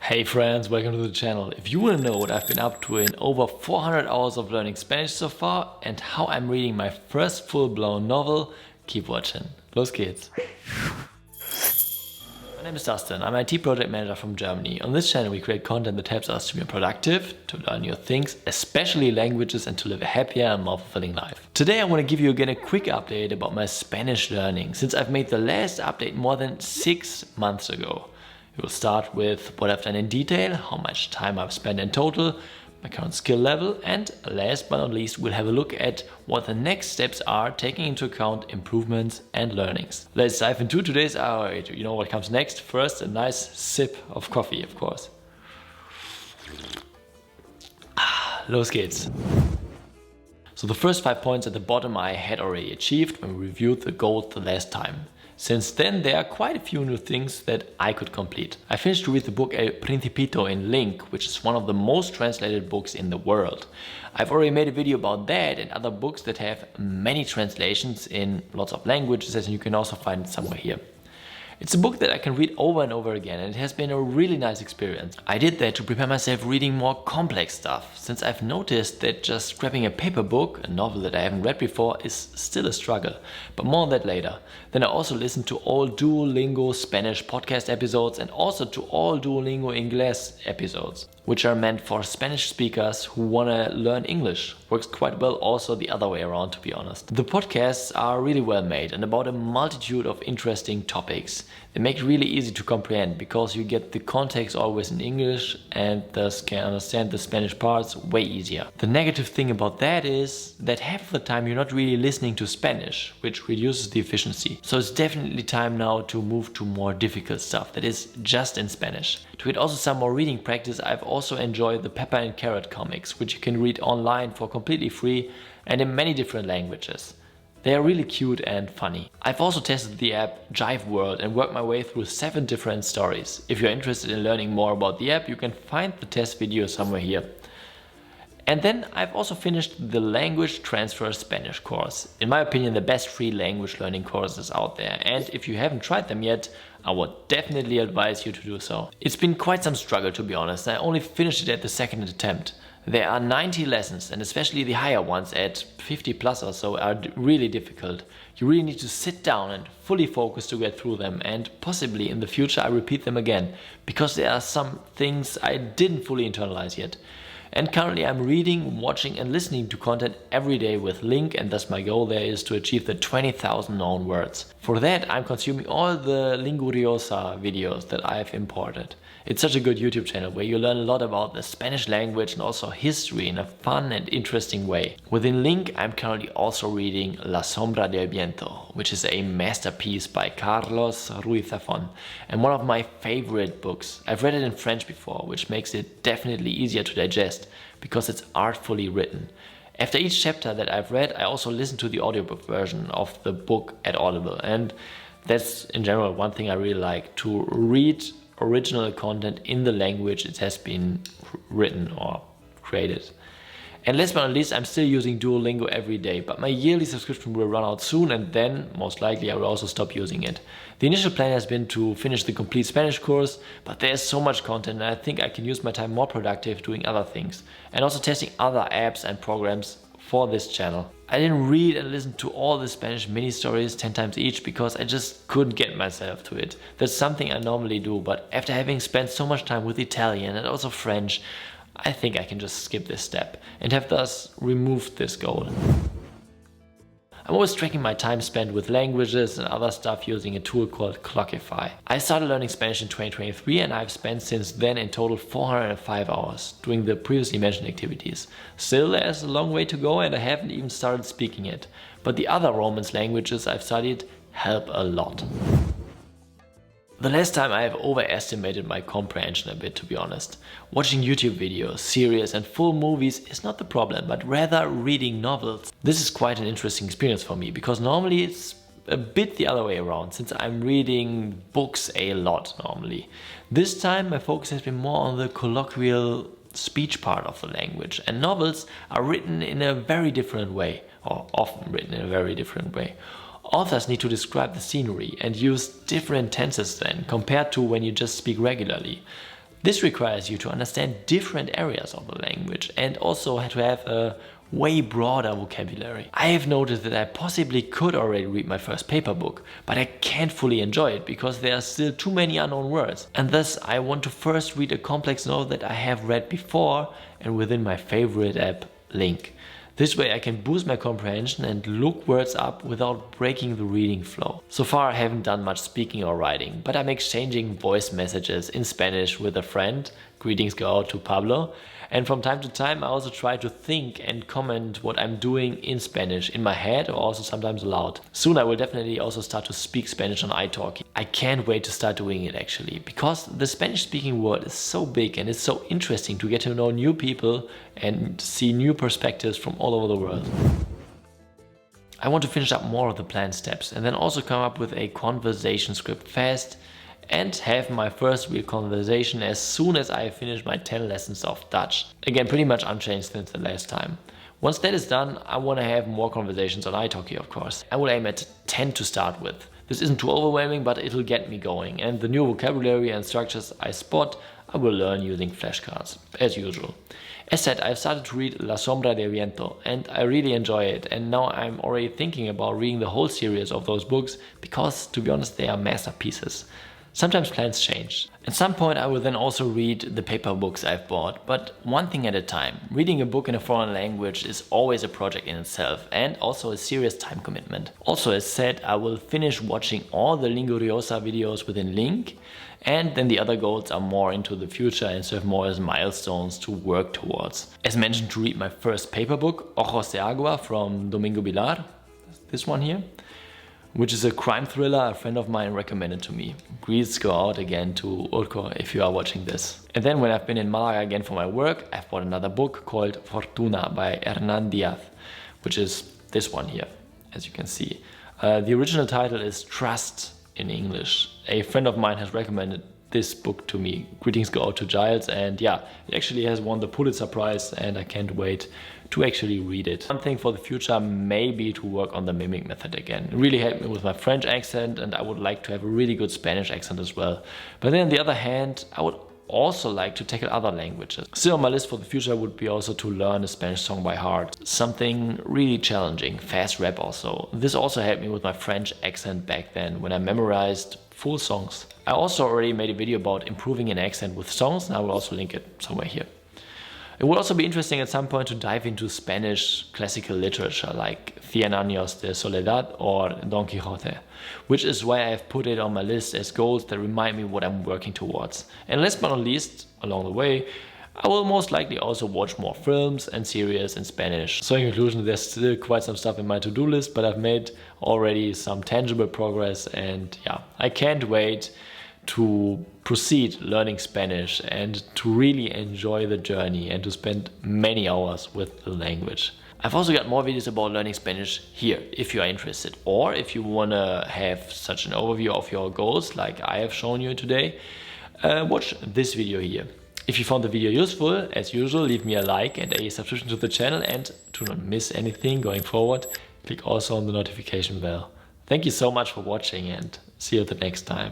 Hey friends, welcome to the channel. If you want to know what I've been up to in over 400 hours of learning Spanish so far and how I'm reading my first full-blown novel, keep watching. Los geht's! My name is Dustin. I'm an IT project manager from Germany. On this channel we create content that helps us to be productive, to learn new things, especially languages, and to live a happier and more fulfilling life. Today I want to give you again a quick update about my Spanish learning, since I've made the last update more than 6 months ago. We will start with what I've done in detail, how much time I've spent in total, my current skill level, and last but not least we'll have a look at what the next steps are, taking into account improvements and learnings. Let's dive into today's hour. You know what comes next? First, a nice sip of coffee, of course. Los geht's! So the first 5 points at the bottom I had already achieved when we reviewed the goals the last time. Since then, there are quite a few new things that I could complete. I finished to read the book El Principito in LingQ, which is one of the most translated books in the world. I've already made a video about that and other books that have many translations in lots of languages, and you can also find it somewhere here. It's a book that I can read over and over again, and it has been a really nice experience. I did that to prepare myself reading more complex stuff, since I've noticed that just grabbing a paper book, a novel that I haven't read before, is still a struggle. But more on that later. Then I also listened to all Duolingo Spanish podcast episodes and also to all Duolingo Inglés episodes, which are meant for Spanish speakers who want to learn English. Works quite well also the other way around, to be honest. The podcasts are really well made and about a multitude of interesting topics. They make it really easy to comprehend because you get the context always in English and thus can understand the Spanish parts way easier. The negative thing about that is that half of the time you're not really listening to Spanish, which reduces the efficiency. So it's definitely time now to move to more difficult stuff that is just in Spanish. To get also some more reading practice, I've also enjoyed the Pepper and Carrot comics, which you can read online for completely free and in many different languages. They are really cute and funny. I've also tested the app Jiveworld and worked my way through 7 different stories. If you're interested in learning more about the app, you can find the test video somewhere here. And then I've also finished the LanguageTransfer Spanish course. In my opinion, the best free language learning courses out there. And if you haven't tried them yet, I would definitely advise you to do so. It's been quite some struggle, to be honest. I only finished it at the second attempt. There are 90 lessons, and especially the higher ones at 50 plus or so are really difficult. You really need to sit down and fully focus to get through them, and possibly in the future I repeat them again, because there are some things I didn't fully internalize yet. And currently I'm reading, watching and listening to content every day with LingQ, and thus my goal there is to achieve the 20,000 known words. For that I'm consuming all the Linguriosa videos that I've imported. It's such a good YouTube channel where you learn a lot about the Spanish language and also history in a fun and interesting way. Within LingQ I'm currently also reading La Sombra del Viento, which is a masterpiece by Carlos Ruiz Zafón and one of my favorite books. I've read it in French before, which makes it definitely easier to digest because it's artfully written. After each chapter that I've read, I also listen to the audiobook version of the book at Audible, and that's in general one thing I really like, to read original content in the language it has been written or created. And last but not least, I'm still using Duolingo every day, but my yearly subscription will run out soon and then most likely I will also stop using it. The initial plan has been to finish the complete Spanish course, but there's so much content and I think I can use my time more productive doing other things and also testing other apps and programs for this channel. I didn't read and listen to all the Spanish mini stories 10 times each because I just couldn't get myself to it. That's something I normally do, but after having spent so much time with Italian and also French, I think I can just skip this step and have thus removed this goal. I'm always tracking my time spent with languages and other stuff using a tool called Clockify. I started learning Spanish in 2023 and I've spent since then in total 405 hours doing the previously mentioned activities. Still, there's a long way to go and I haven't even started speaking it. But the other Romance languages I've studied help a lot. The last time I have overestimated my comprehension a bit, to be honest. Watching YouTube videos, series and full movies is not the problem, but rather reading novels. This is quite an interesting experience for me, because normally it's a bit the other way around, since I'm reading books a lot normally. This time my focus has been more on the colloquial speech part of the language, and novels are written in a very different way, or often written in a very different way. Authors need to describe the scenery and use different tenses then, compared to when you just speak regularly. This requires you to understand different areas of the language and also to have a way broader vocabulary. I have noticed that I possibly could already read my first paper book, but I can't fully enjoy it because there are still too many unknown words. And thus I want to first read a complex novel that I have read before and within my favorite app, LingQ. This way I can boost my comprehension and look words up without breaking the reading flow. So far I haven't done much speaking or writing, but I'm exchanging voice messages in Spanish with a friend. Greetings go out to Pablo. And from time to time I also try to think and comment what I'm doing in Spanish in my head or also sometimes aloud. Soon I will definitely also start to speak Spanish on iTalki. I can't wait to start doing it actually, because the Spanish speaking world is so big and it's so interesting to get to know new people and see new perspectives from all over the world. I want to finish up more of the planned steps and then also come up with a conversation script fast and have my first real conversation as soon as I finish my 10 lessons of Dutch. Again, pretty much unchanged since the last time. Once that is done, I want to have more conversations on iTalki, of course. I will aim at 10 to start with. This isn't too overwhelming, but it'll get me going. And the new vocabulary and structures I spot, I will learn using flashcards, as usual. As said, I've started to read La Sombra del Viento and I really enjoy it, and now I'm already thinking about reading the whole series of those books because, to be honest, they are masterpieces. Sometimes plans change. At some point I will then also read the paper books I've bought, but one thing at a time. Reading a book in a foreign language is always a project in itself and also a serious time commitment. Also, as said, I will finish watching all the Linguriosa videos within LingQ, and then the other goals are more into the future and serve more as milestones to work towards. As mentioned, to read my first paper book, Ojos de Agua from Domingo, Villar, this one here, which is a crime thriller a friend of mine recommended to me. Greetings go out again to Urko if you are watching this. And then when I've been in Malaga again for my work, I've bought another book called Fortuna by Hernan Diaz, which is this one here, as you can see. The original title is Trust in English. A friend of mine has recommended this book to me. Greetings go out to Giles, and yeah, it actually has won the Pulitzer Prize and I can't wait to actually read it. One thing for the future may be to work on the mimic method again. It really helped me with my French accent and I would like to have a really good Spanish accent as well. But then on the other hand, I would also like to tackle other languages. Still on my list for the future would be also to learn a Spanish song by heart. Something really challenging, fast rap also. This also helped me with my French accent back then when I memorized full songs. I also already made a video about improving an accent with songs, and I will also link it somewhere here. It would also be interesting at some point to dive into Spanish classical literature like Cien años de soledad or Don Quijote, which is why I have put it on my list as goals that remind me what I'm working towards. And last but not least, along the way, I will most likely also watch more films and series in Spanish. So in conclusion, there's still quite some stuff in my to-do list, but I've made already some tangible progress, and yeah, I can't wait to proceed learning Spanish and to really enjoy the journey and to spend many hours with the language. I've also got more videos about learning Spanish here if you are interested, or if you want to have such an overview of your goals like I have shown you today, watch this video here. If you found the video useful, as usual, leave me a like and a subscription to the channel, and to not miss anything going forward, click also on the notification bell. Thank you so much for watching and see you the next time.